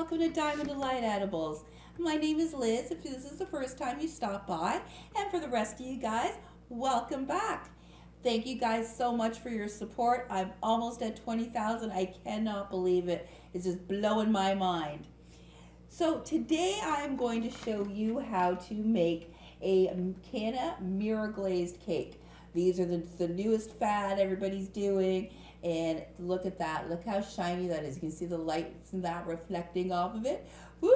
welcome to Diamond Delight Edibles. My name is Liz, if this is the first time you stop by, and for the rest of you guys, welcome back. Thank you guys so much for your support. I'm almost at 20,000. I cannot believe it. It's just blowing my mind. So today I'm going to show you how to make a Canna mirror glazed cake. These are the newest fad everybody's doing. And look at that. Look how shiny that is. You can see the lights and that reflecting off of it. Woo!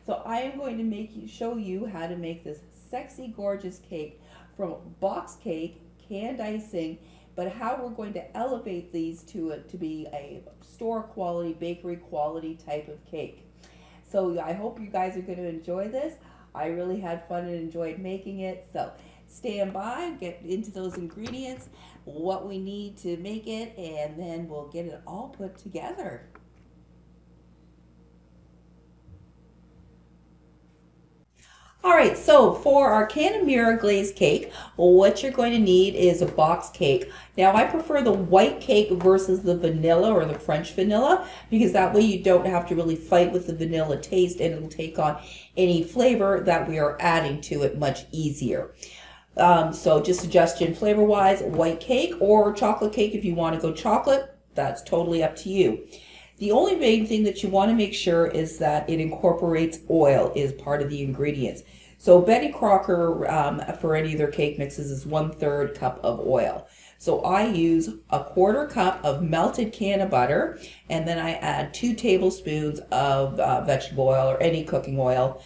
So I am going to show you how to make this sexy, gorgeous cake from box cake, canned icing, but how we're going to elevate these to be a store quality, bakery quality type of cake. So I hope you guys are going to enjoy this. I really had fun and enjoyed making it. So stand by, get into those ingredients, what we need to make it, and then we'll get it all put together. Alright, so for our Canna mirror glazed cake, what you're going to need is a box cake. Now I prefer the white cake versus the vanilla or the French vanilla, because that way you don't have to really fight with the vanilla taste and it'll take on any flavor that we are adding to it much easier. So just suggestion flavor wise, white cake or chocolate cake if you want to go chocolate, that's totally up to you. The only main thing that you want to make sure is that it incorporates oil is part of the ingredients. So Betty Crocker for any of their cake mixes is 1/3 cup of oil. So I use a 1/4 cup of melted cannabutter, and then I add 2 tablespoons of vegetable oil or any cooking oil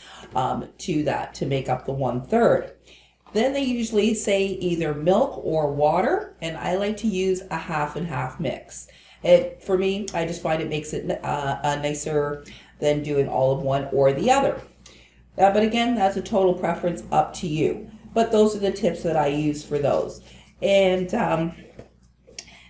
to that to make up the 1/3. Then they usually say either milk or water, and I like to use a half and half mix. For me, I just find it makes it nicer than doing all of one or the other. But again, that's a total preference up to you. But those are the tips that I use for those. And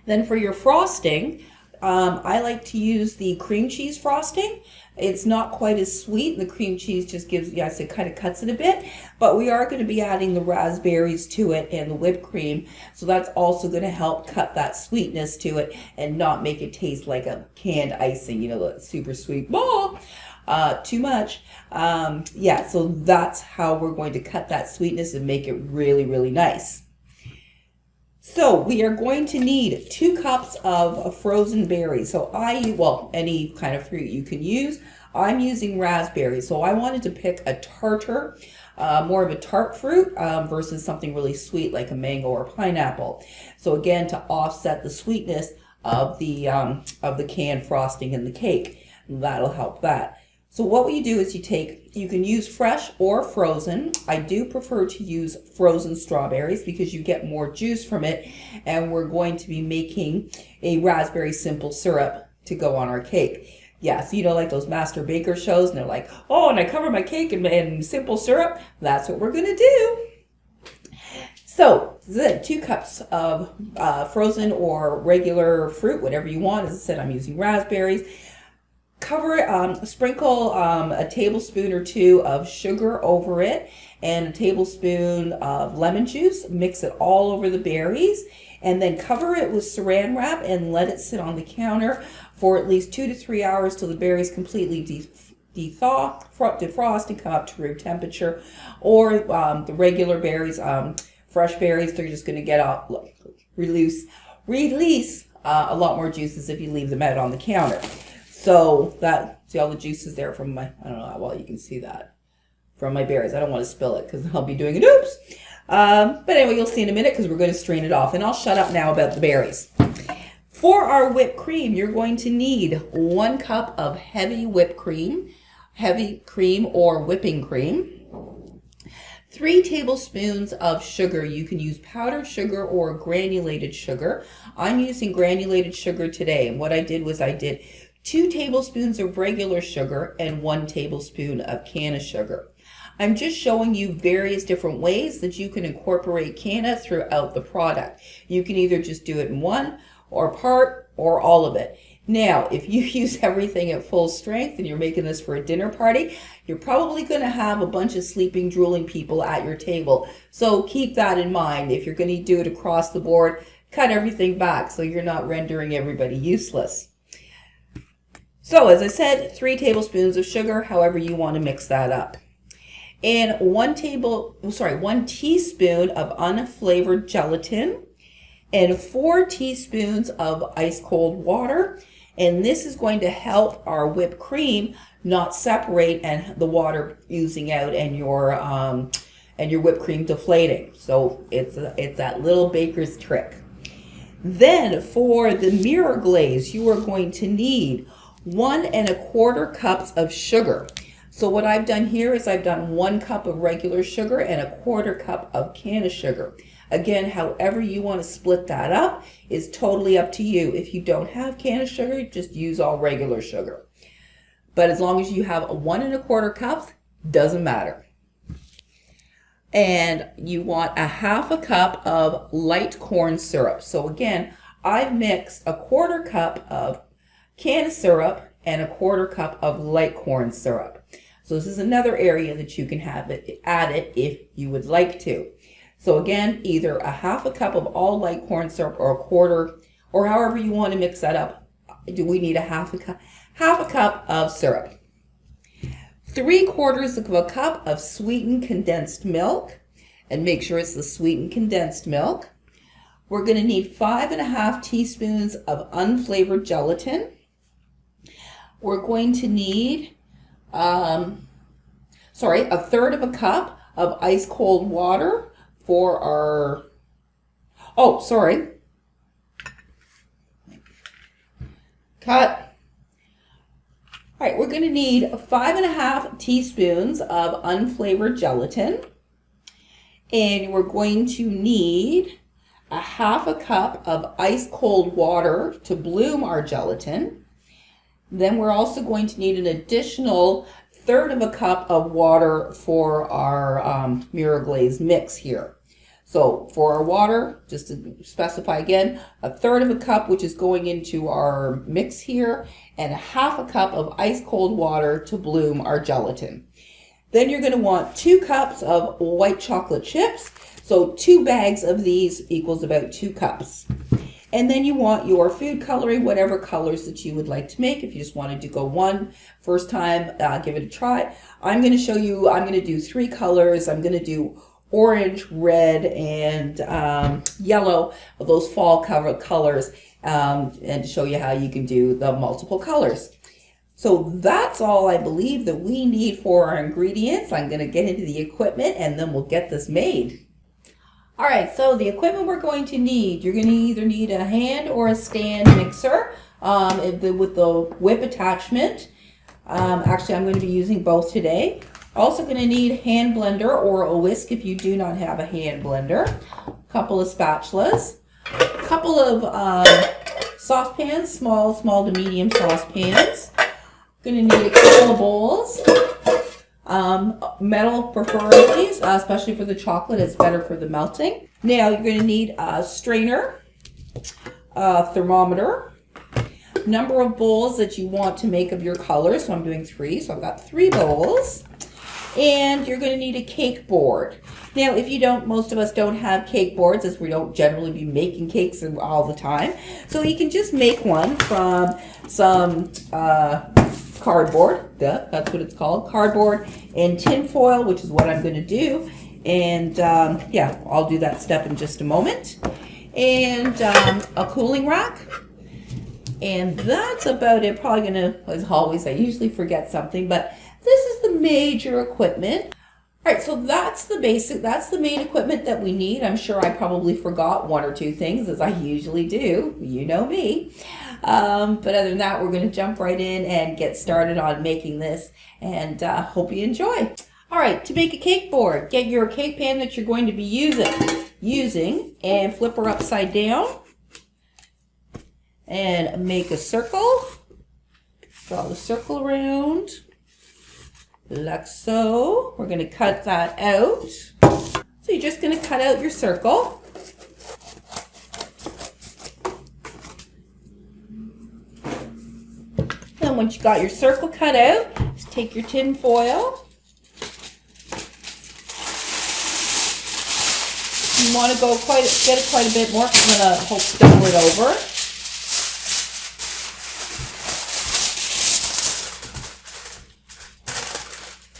then for your frosting, I like to use the cream cheese frosting. It's not quite as sweet. The cream cheese just gives, yes, it kind of cuts it a bit. But we are going to be adding the raspberries to it and the whipped cream. So that's also going to help cut that sweetness to it and not make it taste like a canned icing, you know, the super sweet ball. Too much. Yeah, so that's how we're going to cut that sweetness and make it really, really nice. So we are going to need 2 cups of frozen berries. So any kind of fruit you can use. I'm using raspberries. So I wanted to pick a tartar, more of a tart fruit versus something really sweet like a mango or pineapple. So again, to offset the sweetness of the canned frosting in the cake, that'll help that. So what you do is you can use fresh or frozen. I do prefer to use frozen strawberries because you get more juice from it, and we're going to be making a raspberry simple syrup to go on our cake. Yeah, so you know, like those master baker shows, and they're like, oh, and I cover my cake in simple syrup. That's what we're gonna do. So, 2 cups of frozen or regular fruit, whatever you want. As I said, I'm using raspberries. Cover it, sprinkle a tablespoon or 2 of sugar over it and a tablespoon of lemon juice. Mix it all over the berries and then cover it with saran wrap and let it sit on the counter for at least 2 to 3 hours till the berries completely defrost and come up to room temperature. Or the regular berries, fresh berries, they're just going to get release a lot more juices if you leave them out on the counter. So see all the juices there from I don't know how well you can see that, from my berries. I don't want to spill it because I'll be doing an oops. But anyway, you'll see in a minute because we're going to strain it off. And I'll shut up now about the berries. For our whipped cream, you're going to need 1 cup of heavy whipped cream, or whipping cream. 3 tablespoons of sugar. You can use powdered sugar or granulated sugar. I'm using granulated sugar today. And what I did was I did 2 tablespoons of regular sugar and 1 tablespoon of canna sugar. I'm just showing you various different ways that you can incorporate canna throughout the product. You can either just do it in one or part or all of it. Now, if you use everything at full strength and you're making this for a dinner party, you're probably going to have a bunch of sleeping, drooling people at your table. So keep that in mind. If you're going to do it across the board, cut everything back so you're not rendering everybody useless. So as I said, 3 tablespoons of sugar, however you want to mix that up. And 1 teaspoon of unflavored gelatin and 4 teaspoons of ice cold water. And this is going to help our whipped cream not separate and the water oozing out and your whipped cream deflating. So it's that little baker's trick. Then for the mirror glaze, you are going to need 1 1/4 cups of sugar. So what I've done here is I've done 1 cup of regular sugar and 1/4 cup of Canna sugar. Again, however you want to split that up is totally up to you. If you don't have Canna sugar, just use all regular sugar. But as long as you have 1 1/4 cups, doesn't matter. And you want 1/2 cup of light corn syrup. So again, I've mixed 1/4 cup of Canna syrup and 1/4 cup of light corn syrup. So this is another area that you can add it if you would like to. So again, either 1/2 cup of all light corn syrup or 1/4, or however you want to mix that up. We need 1/2 cup of syrup. 3/4 cup of sweetened condensed milk, and make sure it's the sweetened condensed milk. We're going to need 5 1/2 teaspoons of unflavored gelatin. We're going to need, 1/3 cup of ice cold water for our, cut. All right, we're going to need 5 1/2 teaspoons of unflavored gelatin, and we're going to need 1/2 cup of ice cold water to bloom our gelatin. Then we're also going to need an additional 1/3 cup of water for our mirror glaze mix here. So for our water, just to specify again, 1/3 cup, which is going into our mix here, and 1/2 cup of ice cold water to bloom our gelatin. Then you're going to want 2 cups of white chocolate chips. So 2 bags of these equals about 2 cups. And then you want your food coloring, whatever colors that you would like to make. If you just wanted to go one first time, give it a try. I'm going to show you, I'm going to do 3 colors. I'm going to do orange, red, and yellow, of those fall colors, and to show you how you can do the multiple colors. So that's all I believe that we need for our ingredients. I'm going to get into the equipment and then we'll get this made. All right, so the equipment we're going to need, you're going to either need a hand or a stand mixer with the whip attachment. Actually, I'm going to be using both today. Also going to need hand blender or a whisk if you do not have a hand blender. A couple of spatulas. A couple of saucepans, small to medium saucepans. Going to need a couple of bowls. Metal preferably, especially for the chocolate, it's better for the melting. Now you're going to need a strainer, a thermometer, number of bowls that you want to make of your colors. So I'm doing 3, so I've got 3 bowls. And you're going to need a cake board. Now, if you don't, most of us don't have cake boards, as we don't generally be making cakes all the time. So you can just make one from some cardboard. That's what it's called, cardboard, and tin foil, which is what I'm going to do. And yeah, I'll do that step in just a moment. And a cooling rack. And that's about it. Probably going to, as always, I usually forget something, but this is the major equipment. All right, so that's the main equipment that we need. I'm sure I probably forgot 1 or 2 things, as I usually do. You know me. But other than that, we're going to jump right in and get started on making this, and hope you enjoy. All right, to make a cake board, get your cake pan that you're going to be using and flip her upside down and make a circle. Draw the circle around. Like so. We're going to cut that out. So you're just going to cut out your circle. Then once you got your circle cut out, just take your tin foil. You want to get it quite a bit more, because I'm going to spill it over.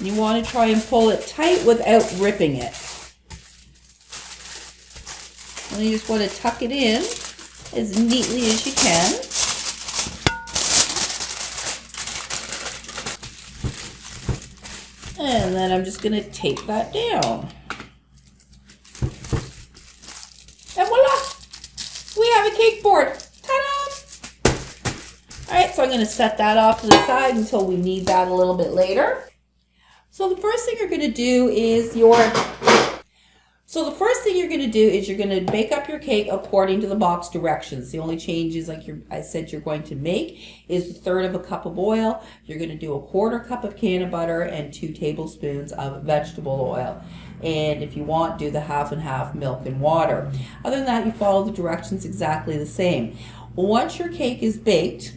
You want to try and pull it tight without ripping it. And you just want to tuck it in as neatly as you can. And then I'm just going to tape that down. And voila! We have a cake board. Ta-da! Alright, so I'm going to set that off to the side until we need that a little bit later. So the first thing you're going to do is you're going to bake up your cake according to the box directions. The only changes, like I said, you're going to make is 1/3 cup of oil. You're going to do 1/4 cup of cannabutter and 2 tablespoons of vegetable oil. And if you want, do the 1/2 and 1/2 milk and water. Other than that, you follow the directions exactly the same. Once your cake is baked,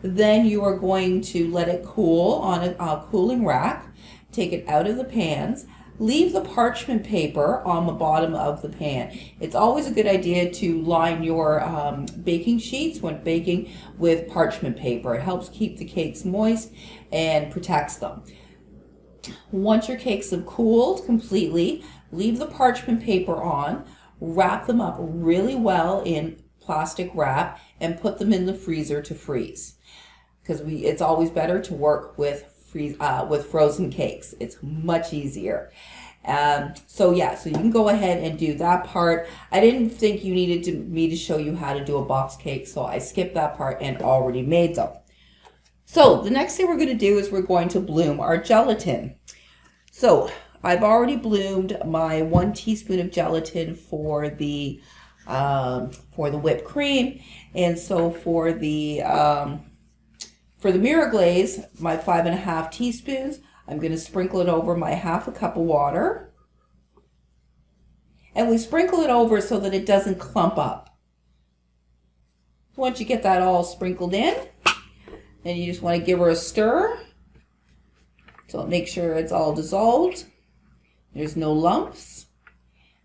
then you are going to let it cool on a cooling rack. Take it out of the pans. Leave the parchment paper on the bottom of the pan. It's always a good idea to line your baking sheets when baking with parchment paper. It helps keep the cakes moist and protects them. Once your cakes have cooled completely, leave the parchment paper on, wrap them up really well in plastic wrap, and put them in the freezer to freeze. Because it's always better to work with frozen cakes. It's much easier. So you can go ahead and do that part. I didn't think you needed me to show you how to do a box cake, so I skipped that part and already made them. So the next thing we're going to do is we're going to bloom our gelatin. So I've already bloomed my 1 teaspoon of gelatin for the whipped cream, and so for the mirror glaze, my 5 1/2 teaspoons, I'm going to sprinkle it over my 1/2 cup of water. And we sprinkle it over so that it doesn't clump up. Once you get that all sprinkled in, then you just want to give her a stir. So make sure it's all dissolved. There's no lumps.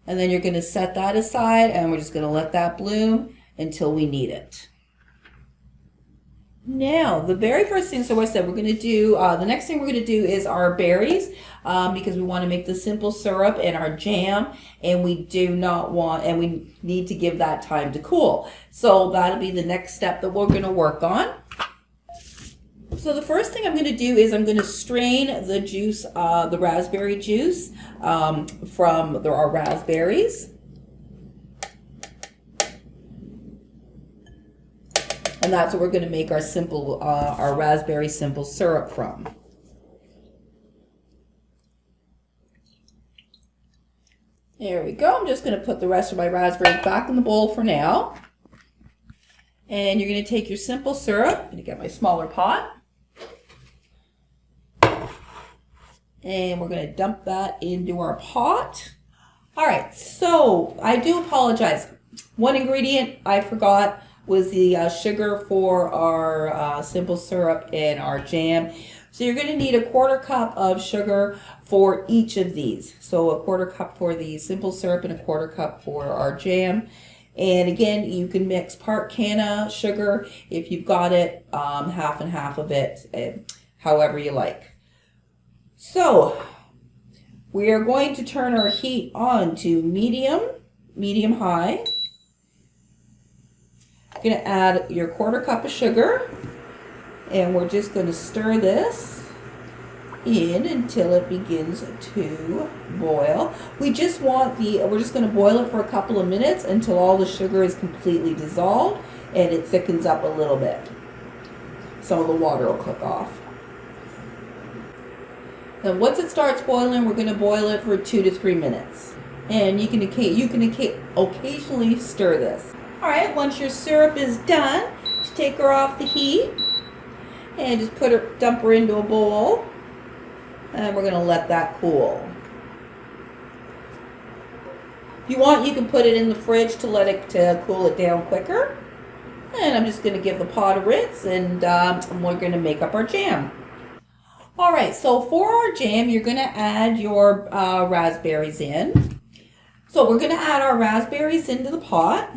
And then you're going to set that aside, and we're just going to let that bloom until we need it. Now, the very first thing, so I said we're going to do, the next thing we're going to do is our berries, because we want to make the simple syrup and our jam, and we need to give that time to cool. So that'll be the next step that we're going to work on. So the first thing I'm going to do is I'm going to strain the juice, the raspberry juice from our raspberries. And that's what we're going to make our raspberry simple syrup from. There we go. I'm just going to put the rest of my raspberries back in the bowl for now. And you're going to take your simple syrup. I'm going to get my smaller pot. And we're going to dump that into our pot. All right, so I do apologize. One ingredient I forgot was the sugar for our simple syrup and our jam. So you're going to need 1/4 cup of sugar for each of these. So 1/4 cup for the simple syrup and 1/4 cup for our jam. And again, you can mix part canna sugar if you've got it, 1/2 and 1/2 of it, however you like. So we are going to turn our heat on to medium high. You're going to add your 1/4 cup of sugar, and we're just going to stir this in until it begins to boil. We're just going to boil it for a couple of minutes until all the sugar is completely dissolved and it thickens up a little bit. Some of the water will cook off. Then once it starts boiling, we're going to boil it for 2 to 3 minutes. And you can occasionally stir this. All right, once your syrup is done, just take her off the heat and just dump her into a bowl. And we're going to let that cool. If you want, you can put it in the fridge to cool it down quicker. And I'm just going to give the pot a rinse, and we're going to make up our jam. All right, so for our jam, you're going to add your raspberries in. So we're going to add our raspberries into the pot.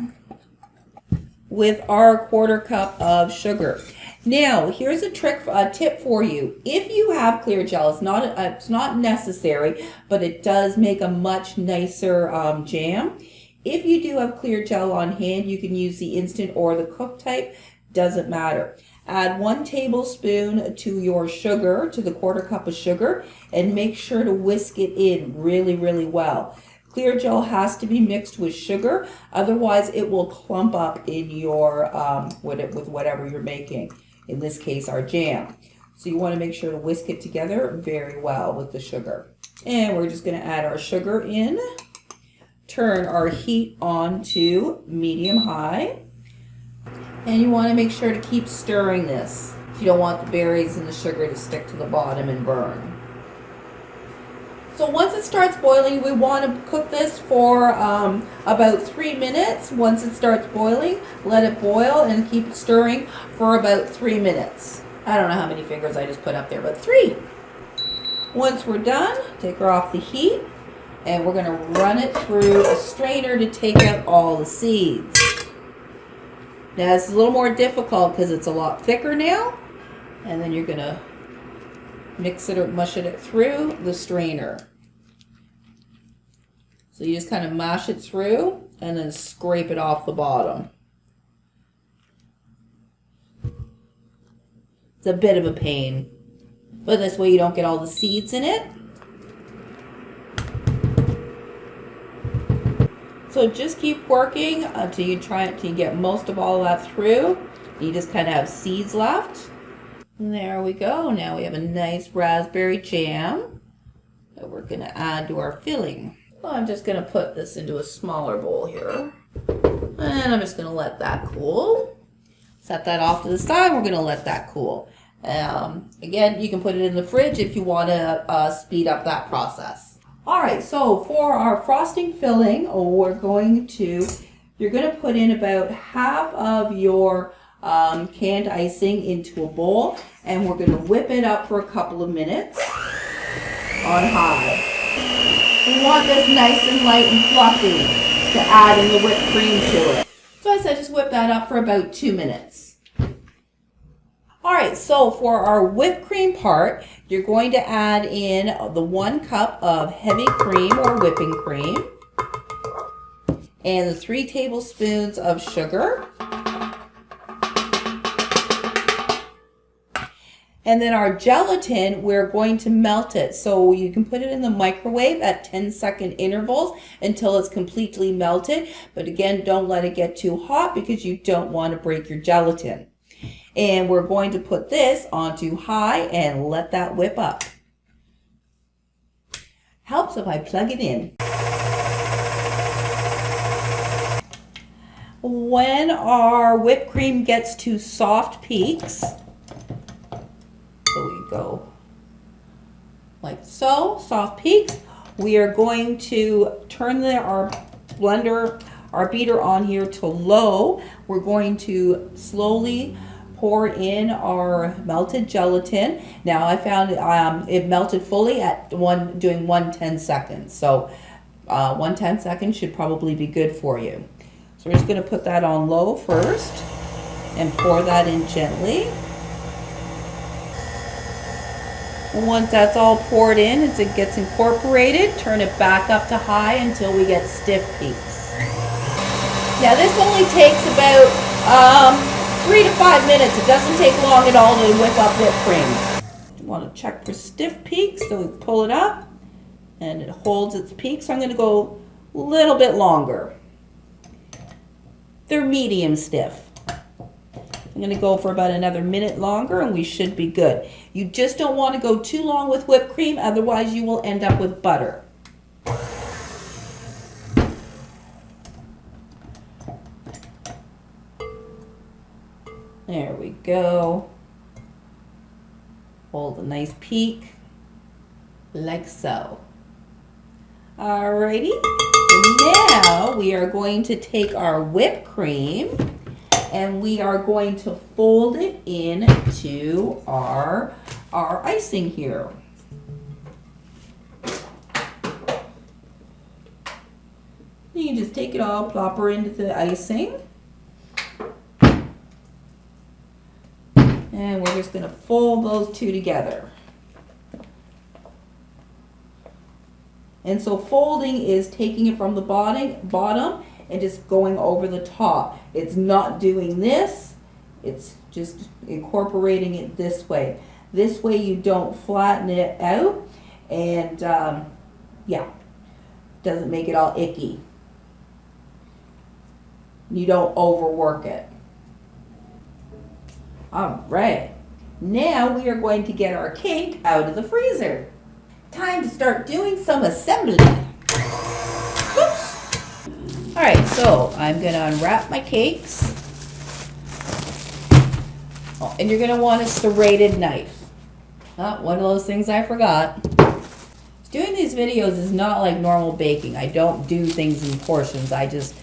with our 1/4 cup of sugar. Now, here's a tip for you. If you have clear gel, it's not necessary, but it does make a much nicer jam. If you do have clear gel on hand, you can use the instant or the cooked type. Doesn't matter. Add 1 tablespoon to your sugar, to the 1/4 cup of sugar, and make sure to whisk it in really, really well. Clear gel has to be mixed with sugar, otherwise it will clump up in your with whatever you're making. In this case, our jam. So you want to make sure to whisk it together very well with the sugar. And we're just going to add our sugar in. Turn our heat on to medium-high. And you want to make sure to keep stirring this. You don't want the berries and the sugar to stick to the bottom and burn. So once it starts boiling, we want to cook this for about 3 minutes. Once it starts boiling, let it boil and keep stirring for about 3 minutes. I don't know how many fingers I just put up there, but 3. Once we're done, take her off the heat, and we're going to run it through a strainer to take out all the seeds. Now it's a little more difficult because it's a lot thicker now, and then you're going to mix it or mush it through the strainer. So you just kind of mash it through and then scrape it off the bottom. It's a bit of a pain, but this way you don't get all the seeds in it. So just keep working until you get most of all that through. You just kind of have seeds left. And there we go. Now we have a nice raspberry jam that we're going to add to our filling. Well, I'm just going to put this into a smaller bowl here. And I'm just going to let that cool. Set that off to the side. We're going to let that cool. Again, you can put it in the fridge if you want to speed up that process. All right, so for our frosting filling, you're going to put in about half of your canned icing into a bowl, and we're going to whip it up for a couple of minutes on high. We want this nice and light and fluffy to add in the whipped cream to it. So I said just whip that up for about 2 minutes. All right, so for our whipped cream part, you're going to add in the 1 cup of heavy cream or whipping cream and the 3 tablespoons of sugar. And then our gelatin, we're going to melt it. So you can put it in the microwave at 10-second intervals until it's completely melted. But again, don't let it get too hot because you don't want to break your gelatin. And we're going to put this onto high and let that whip up. Helps if I plug it in. When our whipped cream gets to soft peaks, so we go like so, soft peaks, we are going to turn our beater on here to low. We're going to slowly pour in our melted gelatin. Now I found it melted fully at doing 1 10-second. So 1 10-second should probably be good for you. So we're just going to put that on low first and pour that in gently. And once that's all poured in, as it gets incorporated, turn it back up to high until we get stiff peaks. Now this only takes about 3 to 5 minutes. It doesn't take long at all to whip up whipped cream. You want to check for stiff peaks, so we pull it up and it holds its peak. So I'm going to go a little bit longer. They're medium stiff. I'm going to go for about another minute longer and we should be good. You just don't want to go too long with whipped cream, otherwise you will end up with butter. There we go. Hold a nice peak, like so. Alrighty, now we are going to take our whipped cream and we are going to fold it into our icing here. You can just take it all, plop her into the icing. And we're just going to fold those two together. And so folding is taking it from the bottom and just going over the top. It's not doing this, it's just incorporating it this way. This way you don't flatten it out and yeah, doesn't make it all icky. You don't overwork it. All right, now we are going to get our cake out of the freezer. Time to start doing some assembly. Oops. All right, so I'm gonna unwrap my cakes. Oh, and you're gonna want a serrated knife. Oh, one of those things I forgot. Doing these videos is not like normal baking. I don't do things in portions. I just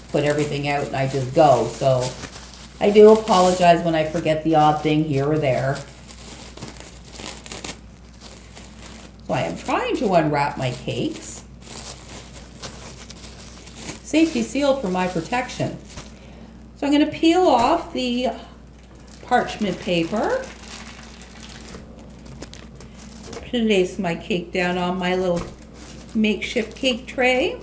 put everything out and I just go. So I do apologize when I forget the odd thing here or there. So I am trying to unwrap my cakes. Safety sealed for my protection. So I'm going to peel off the parchment paper. Place my cake down on my little makeshift cake tray.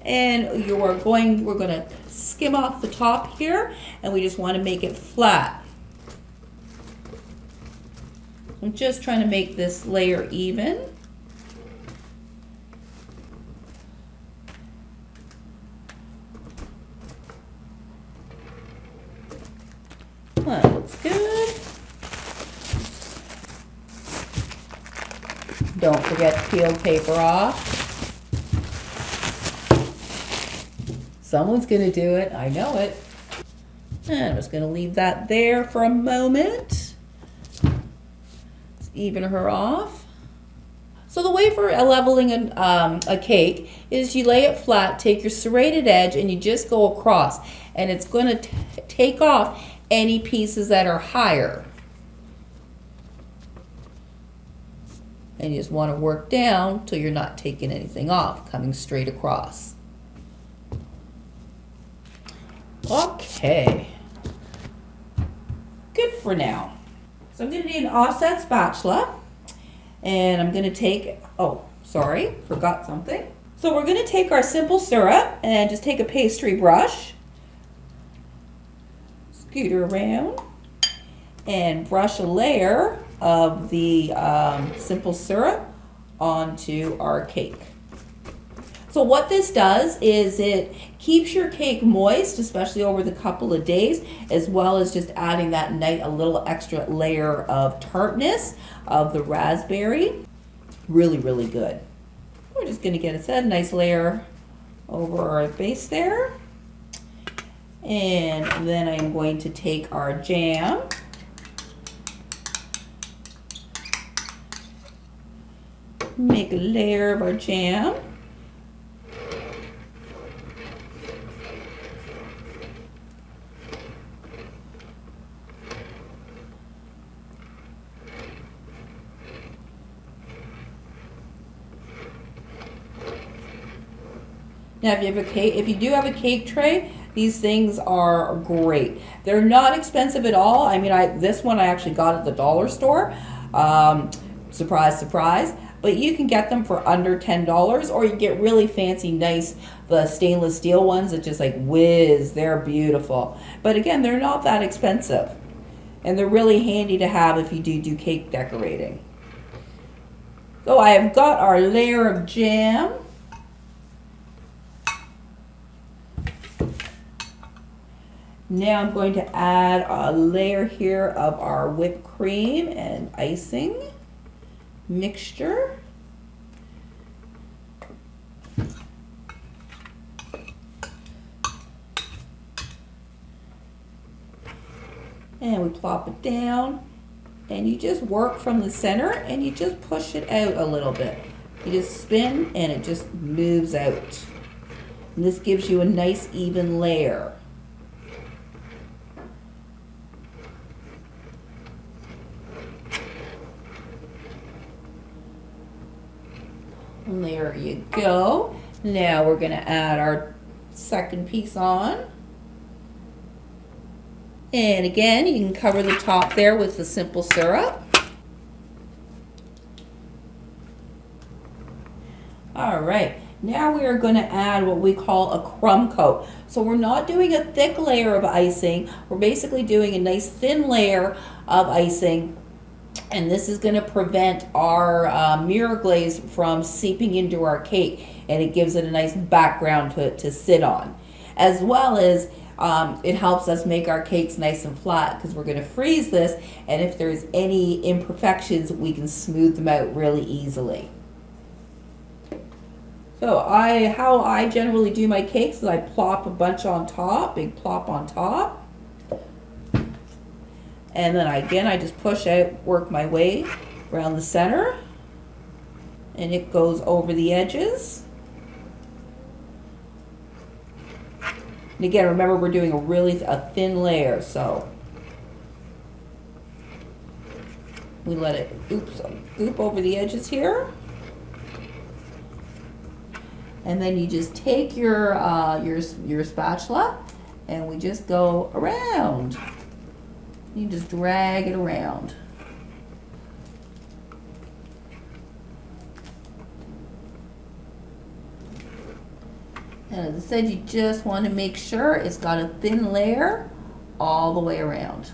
And we're going to skim off the top here, and we just want to make it flat. I'm just trying to make this layer even. That looks good. Don't forget to peel paper off. Someone's gonna do it, I know it. And I'm just gonna leave that there for a moment. Let's even her off. So the way for leveling a cake is you lay it flat, take your serrated edge, and you just go across. And it's gonna take off any pieces that are higher. And you just wanna work down till you're not taking anything off, coming straight across. Okay, good for now. So I'm going to need an offset spatula, and I'm going to take, oh, sorry, forgot something. So we're going to take our simple syrup and just take a pastry brush, scoot her around, and brush a layer of the simple syrup onto our cake. So what this does is it keeps your cake moist, especially over the couple of days, as well as just adding that a little extra layer of tartness of the raspberry. Really, really good. We're just gonna get a nice layer over our base there. And then I'm going to take our jam. Make a layer of our jam. Now, if you do have a cake tray, these things are great. They're not expensive at all. I mean, this one I actually got at the dollar store. Surprise, surprise. But you can get them for under $10, or you get really fancy, nice, the stainless steel ones that just like whiz. They're beautiful. But again, they're not that expensive. And they're really handy to have if you do cake decorating. So I have got our layer of jam. Now I'm going to add a layer here of our whipped cream and icing mixture. And we plop it down, and you just work from the center and you just push it out a little bit. You just spin and it just moves out. And this gives you a nice even layer. And there you go. Now we're going to add our second piece on. And again, you can cover the top there with the simple syrup. All right, now we are going to add what we call a crumb coat. So we're not doing a thick layer of icing. We're basically doing a nice thin layer of icing. And this is going to prevent our mirror glaze from seeping into our cake. And it gives it a nice background to sit on. As well as it helps us make our cakes nice and flat because we're going to freeze this. And if there's any imperfections, we can smooth them out really easily. So how I generally do my cakes is I plop a bunch on top, big plop on top. And then I just push out, work my way around the center. And it goes over the edges. And again, remember we're doing a thin layer, so we let it goop over the edges here. And then you just take your spatula and we just go around. You just drag it around. And as I said, you just want to make sure it's got a thin layer all the way around.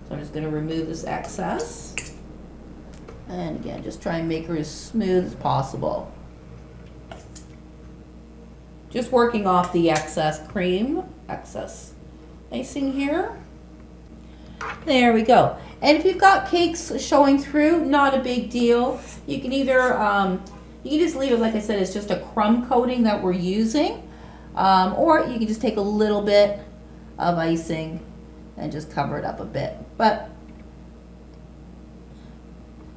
So I'm just going to remove this excess. And again, just try and make her as smooth as possible. Just working off the excess cream, excess icing here. There we go. And if you've got cakes showing through, not a big deal. You can either, you can just leave it, like I said, it's just a crumb coating that we're using. Or you can just take a little bit of icing and just cover it up a bit. But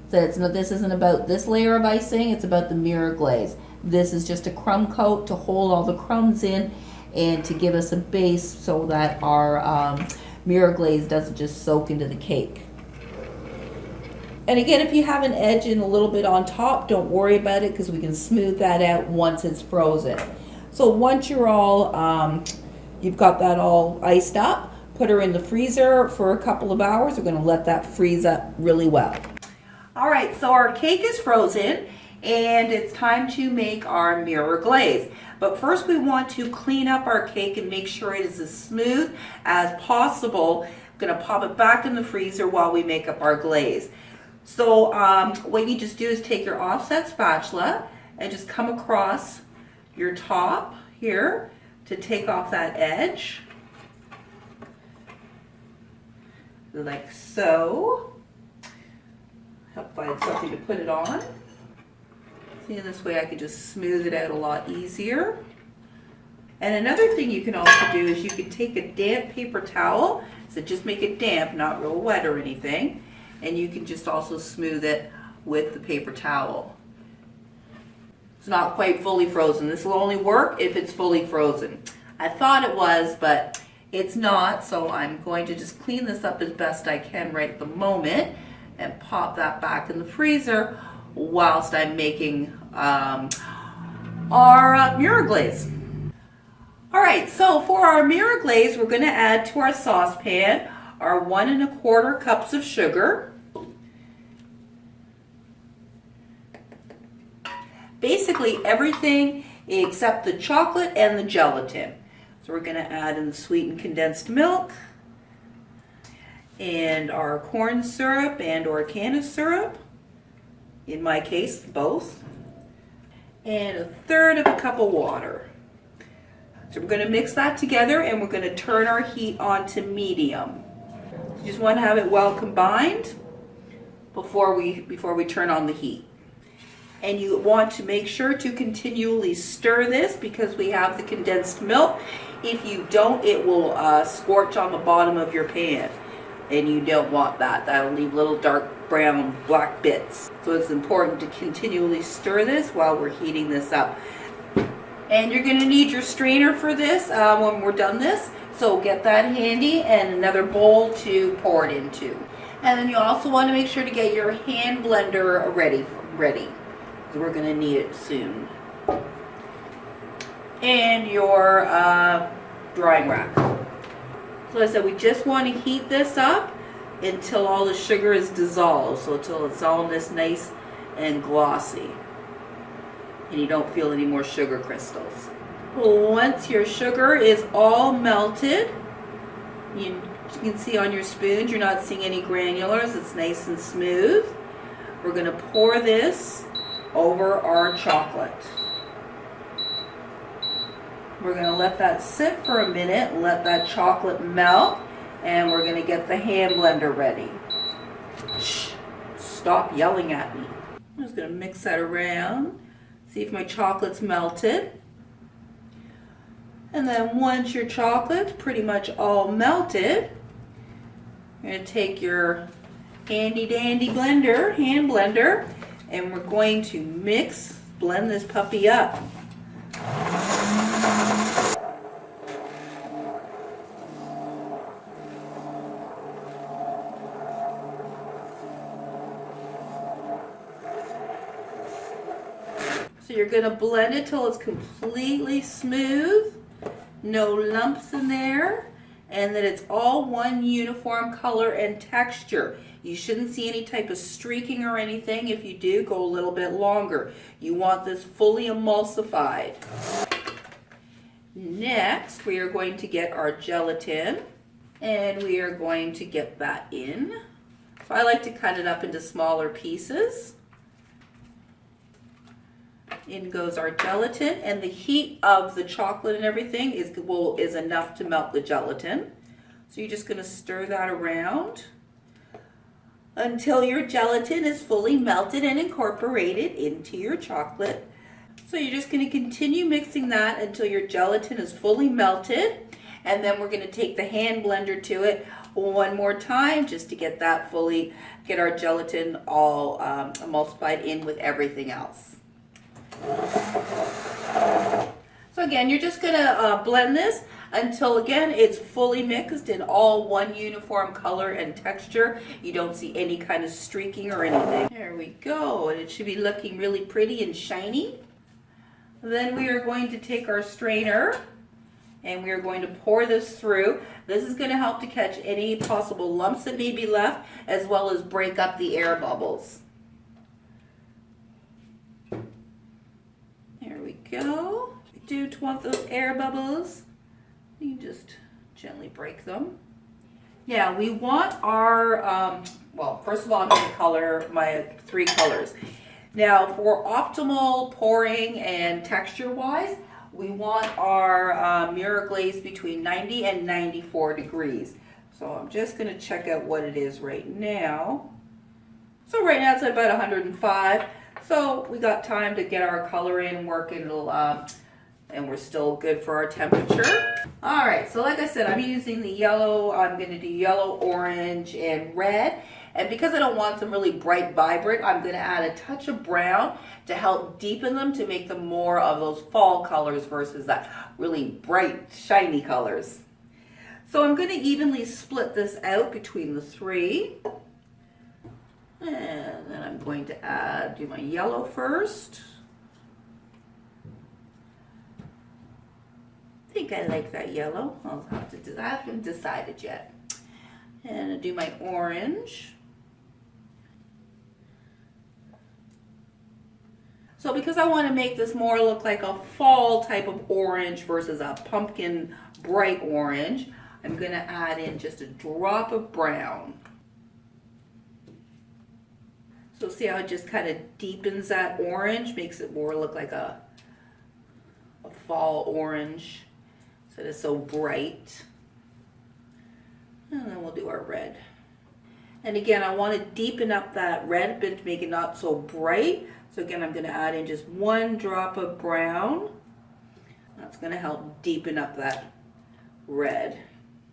this isn't about this layer of icing, it's about the mirror glaze. This is just a crumb coat to hold all the crumbs in and to give us a base so that our mirror glaze doesn't just soak into the cake. And again, if you have an edge and a little bit on top, don't worry about it because we can smooth that out once it's frozen. So once you're all, you've got that all iced up, put her in the freezer for a couple of hours. We're going to let that freeze up really well. All right, so our cake is frozen and it's time to make our mirror glaze. But first we want to clean up our cake and make sure it is as smooth as possible. I'm going to pop it back in the freezer while we make up our glaze. So what you just do is take your offset spatula and just come across your top here to take off that edge. Like so. Help find something to put it on. See, this way I can just smooth it out a lot easier. And another thing you can also do is you can take a damp paper towel, so just make it damp, not real wet or anything, and you can just also smooth it with the paper towel. It's not quite fully frozen. This will only work if it's fully frozen. I thought it was, but it's not, so I'm going to just clean this up as best I can right at the moment and pop that back in the freezer whilst I'm making our mirror glaze. All right, so for our mirror glaze, we're going to add to our saucepan our 1 1/4 cups of sugar. Basically everything except the chocolate and the gelatin. So we're going to add in the sweetened condensed milk and our corn syrup and or canna syrup. In my case, both. And 1/3 cup of water. So we're going to mix that together and we're going to turn our heat on to medium. You just want to have it well combined before we turn on the heat. And you want to make sure to continually stir this because we have the condensed milk. If you don't, it will scorch on the bottom of your pan. And you don't want that. That'll leave little dark brown black bits. So it's important to continually stir this while we're heating this up. And you're going to need your strainer for this when we're done this. So get that handy and another bowl to pour it into. And then you also want to make sure to get your hand blender ready. We're going to need it soon. And your drying rack. So I said we just want to heat this up until all the sugar is dissolved, so until it's all this nice and glossy and you don't feel any more sugar crystals. Once your sugar is all melted, you can see on your spoons you're not seeing any granulars. It's nice and smooth. We're going to pour this over our chocolate. We're going to let that sit for a minute and let that chocolate melt, and we're going to get the hand blender ready. Shh, stop yelling at me. I'm just going to mix that around, see if my chocolate's melted. And then once your chocolate's pretty much all melted, you're going to take your handy dandy blender, hand blender, and we're going to blend this puppy up. So you're going to blend it till it's completely smooth, no lumps in there, and that it's all one uniform color and texture. You shouldn't see any type of streaking or anything. If you do, go a little bit longer. You want this fully emulsified. Next, we are going to get our gelatin, and we are going to get that in. So I like to cut it up into smaller pieces. In goes our gelatin, and the heat of the chocolate and everything is enough to melt the gelatin. So you're just going to stir that around until your gelatin is fully melted and incorporated into your chocolate. So you're just going to continue mixing that until your gelatin is fully melted, and then we're going to take the hand blender to it one more time just to get our gelatin all emulsified in with everything else. So again, you're just going to blend this until, again, it's fully mixed in all one uniform color and texture. You don't see any kind of streaking or anything. There we go, and it should be looking really pretty and shiny. Then we are going to take our strainer and we are going to pour this through. This is going to help to catch any possible lumps that may be left, as well as break up the air bubbles. There we go. If you do want those air bubbles, you just gently break them. Now we want our, well, first of all, I'm going to color my 3 colors. Now for optimal pouring and texture wise, we want our mirror glaze between 90 and 94 degrees. So I'm just going to check out what it is right now. So right now it's at about 105. So we got time to get our color in, work it, and we're still good for our temperature. All right, so like I said, I'm using the yellow. I'm going to do yellow, orange, and red. And because I don't want them really bright, vibrant, I'm going to add a touch of brown to help deepen them, to make them more of those fall colors versus that really bright, shiny colors. So I'm going to evenly split this out between the 3. And then I'm going to do my yellow first. I think I like that yellow. I haven't decided yet. And I'll do my orange. So because I want to make this more look like a fall type of orange versus a pumpkin bright orange, I'm going to add in just a drop of brown. So see how it just kind of deepens that orange, makes it more look like a fall orange instead of so bright. And then we'll do our red. And again, I want to deepen up that red bit to make it not so bright. So again, I'm going to add in just 1 drop of brown. That's going to help deepen up that red.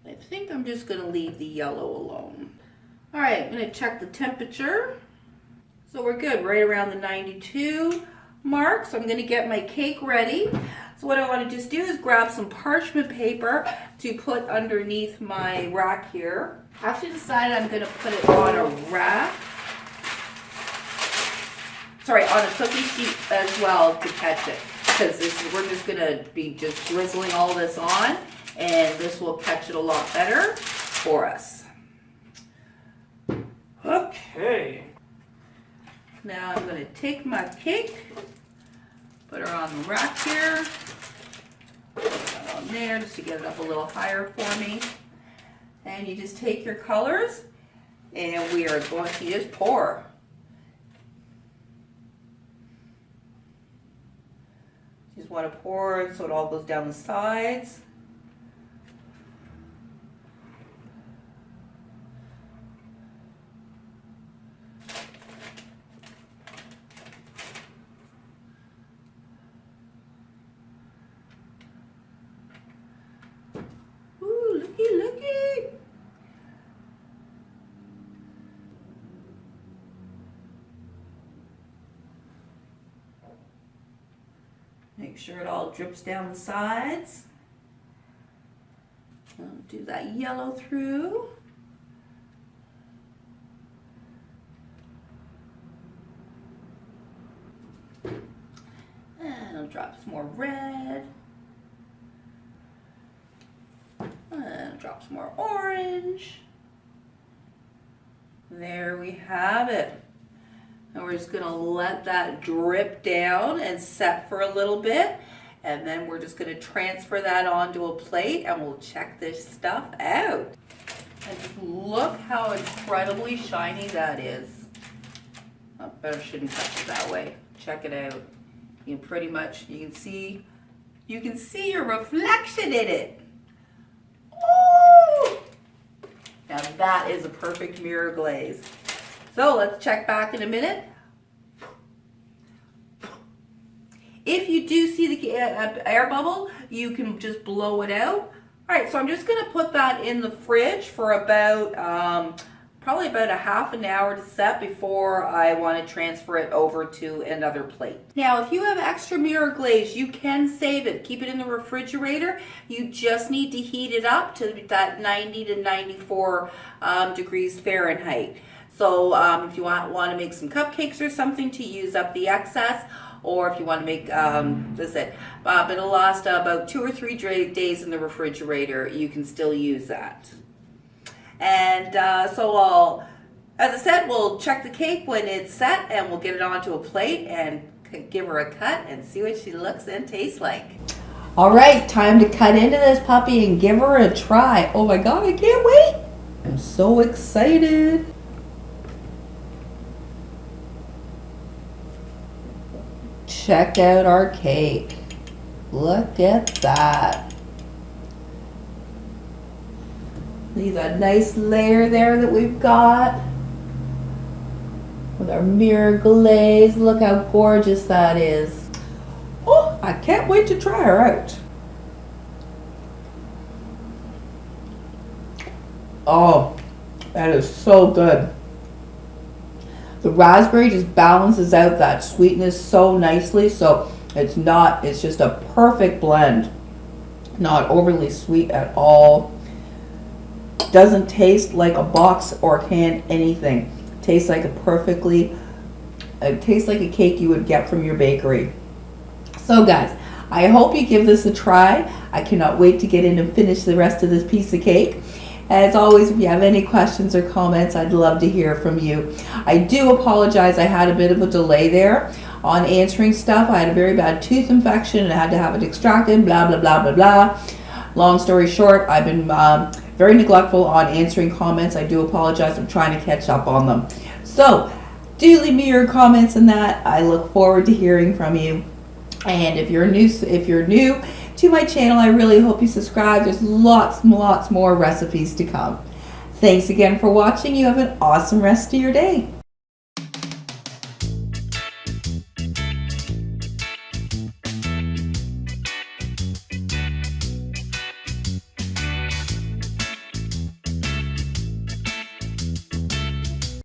I think I'm just going to leave the yellow alone. All right, I'm going to check the temperature. So we're good, right around the 92 mark. So I'm going to get my cake ready. So what I want to just do is grab some parchment paper to put underneath my rack here. I actually decided I'm going to put it on a rack. Sorry, on a cookie sheet as well to catch it. Because we're just going to be just drizzling all this on. and this will catch it a lot better for us. Okay. Now I'm going to take my cake, put her on the rack here, put that on there just to get it up a little higher for me. And you just take your colors and we are going to just pour. You just want to pour so it all goes down the sides. Ooh, looky. Make sure it all drips down the sides. I'll do that yellow through. And I'll drop some more red. And I'll drop some more orange. There we have it. And we're just going to let that drip down and set for a little bit. And then we're just going to transfer that onto a plate and we'll check this stuff out. And just look how incredibly shiny that is. Oh, better shouldn't touch it that way. Check it out. You can pretty much, you can see your reflection in it. Oh! Now that is a perfect mirror glaze. So let's check back in a minute. If you do see the air bubble, you can just blow it out. All right, so I'm just going to put that in the fridge for about probably about a half an hour to set before I want to transfer it over to another plate. Now, if you have extra mirror glaze, you can save it. Keep it in the refrigerator. You just need to heat it up to that 90 to 94 degrees Fahrenheit. So if you want to make some cupcakes or something to use up the excess, or if you want to make, it'll last about 2 or 3 days in the refrigerator. You can still use that. And as I said, we'll check the cake when it's set and we'll get it onto a plate and give her a cut and see what she looks and tastes like. All right, time to cut into this puppy and give her a try. Oh my God, I can't wait. I'm so excited. Check out our cake. Look at that. Leave a nice layer there that we've got with our mirror glaze. Look how gorgeous that is. Oh, I can't wait to try her out. Oh, that is so good. The raspberry just balances out that sweetness so nicely, so it's just a perfect blend. Not overly sweet at all. Doesn't taste like a box or can anything. Tastes like it tastes like a cake you would get from your bakery. So guys, I hope you give this a try. I cannot wait to get in and finish the rest of this piece of cake. As always, if you have any questions or comments, I'd love to hear from you. I do apologize, I had a bit of a delay there on answering stuff. I had a very bad tooth infection and I had to have it extracted, blah, blah, blah, blah, blah. Long story short, I've been very neglectful on answering comments. I do apologize. I'm trying to catch up on them. So do leave me your comments on that. I look forward to hearing from you. And if you're new to my channel, I really hope you subscribe. There's lots more recipes to come. Thanks again for watching. You have an awesome rest of your day.